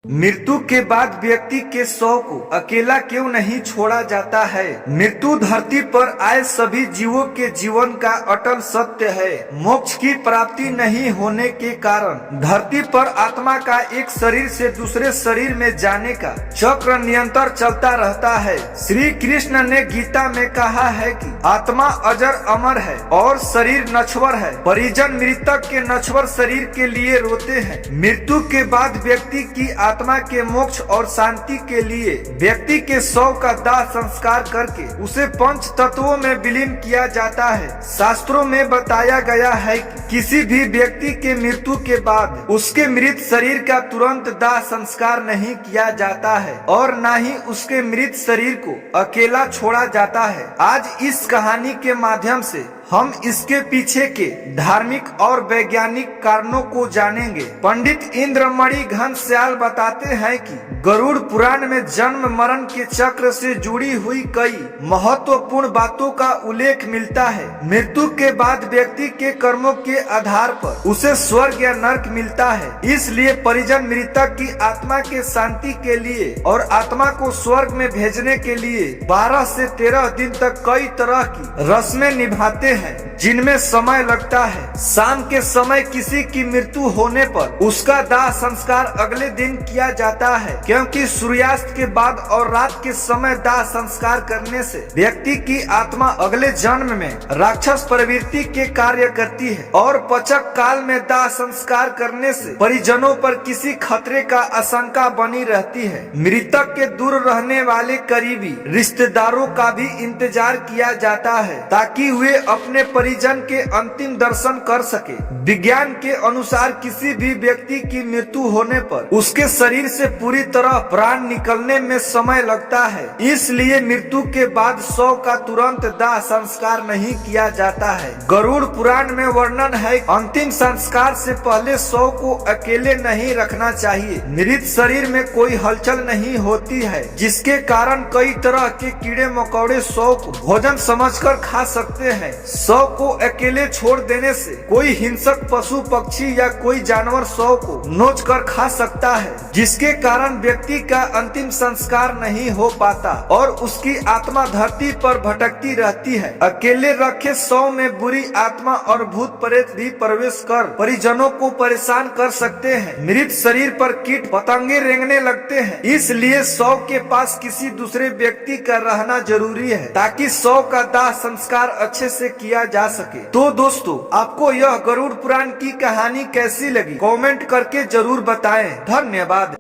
मृत्यु के बाद व्यक्ति के शव को अकेला क्यों नहीं छोड़ा जाता है। मृत्यु धरती पर आए सभी जीवों के जीवन का अटल सत्य है। मोक्ष की प्राप्ति नहीं होने के कारण धरती पर आत्मा का एक शरीर से दूसरे शरीर में जाने का चक्र निरंतर चलता रहता है। श्री कृष्ण ने गीता में कहा है कि आत्मा अजर अमर है और शरीर नश्वर है। परिजन मृतक के नश्वर शरीर के लिए रोते हैं। मृत्यु के बाद व्यक्ति की आत्मा के मोक्ष और शांति के लिए व्यक्ति के शव का दाह संस्कार करके उसे पंच तत्वों में विलीन किया जाता है। शास्त्रों में बताया गया है कि किसी भी व्यक्ति के मृत्यु के बाद उसके मृत शरीर का तुरंत दाह संस्कार नहीं किया जाता है और न ही उसके मृत शरीर को अकेला छोड़ा जाता है। आज इस कहानी के माध्यम से हम इसके पीछे के धार्मिक और वैज्ञानिक कारणों को जानेंगे। पंडित इंद्रमणि घनश्याल बताते हैं कि गरुड़ पुराण में जन्म मरण के चक्र से जुड़ी हुई कई महत्वपूर्ण बातों का उल्लेख मिलता है। मृत्यु के बाद व्यक्ति के कर्मों के आधार पर उसे स्वर्ग या नरक मिलता है। इसलिए परिजन मृतक की आत्मा के शांति के लिए और आत्मा को स्वर्ग में भेजने के लिए 12 से 13 दिन तक कई तरह की रस्में निभाते हैं जिनमें समय लगता है। शाम के समय किसी की मृत्यु होने पर उसका दाह संस्कार अगले दिन किया जाता है, क्योंकि सूर्यास्त के बाद और रात के समय दाह संस्कार करने से व्यक्ति की आत्मा अगले जन्म में राक्षस प्रवृत्ति के कार्य करती है और पचक काल में दाह संस्कार करने से परिजनों पर किसी खतरे का आशंका बनी रहती है। मृतक के दूर रहने वाले करीबी रिश्तेदारों का भी इंतजार किया जाता है ताकि वे अपने परिजन के अंतिम दर्शन कर सके। विज्ञान के अनुसार किसी भी व्यक्ति की मृत्यु होने पर उसके शरीर से पूरी तरह प्राण निकलने में समय लगता है। इसलिए मृत्यु के बाद शव का तुरंत दाह संस्कार नहीं किया जाता है। गरुड़ पुराण में वर्णन है अंतिम संस्कार से पहले शव को अकेले नहीं रखना चाहिए। मृत शरीर में कोई हलचल नहीं होती है, जिसके कारण कई तरह के कीड़े मकोड़े शव को भोजन समझकर खा सकते हैं। शव को अकेले छोड़ देने से कोई हिंसक पशु पक्षी या कोई जानवर शव को नोच कर खा सकता है, जिसके कारण व्यक्ति का अंतिम संस्कार नहीं हो पाता और उसकी आत्मा धरती पर भटकती रहती है। अकेले रखे शव में बुरी आत्मा और भूत प्रेत भी प्रवेश कर परिजनों को परेशान कर सकते हैं। मृत शरीर पर कीट पतंगे रेंगने लगते हैं, इसलिए शव के पास किसी दूसरे व्यक्ति का रहना जरूरी है ताकि शव का दाह संस्कार अच्छे से किया जा सके। तो दोस्तों, आपको यह गरुड़ पुराण की कहानी कैसी लगी कमेंट करके जरूर बताएं। धन्यवाद।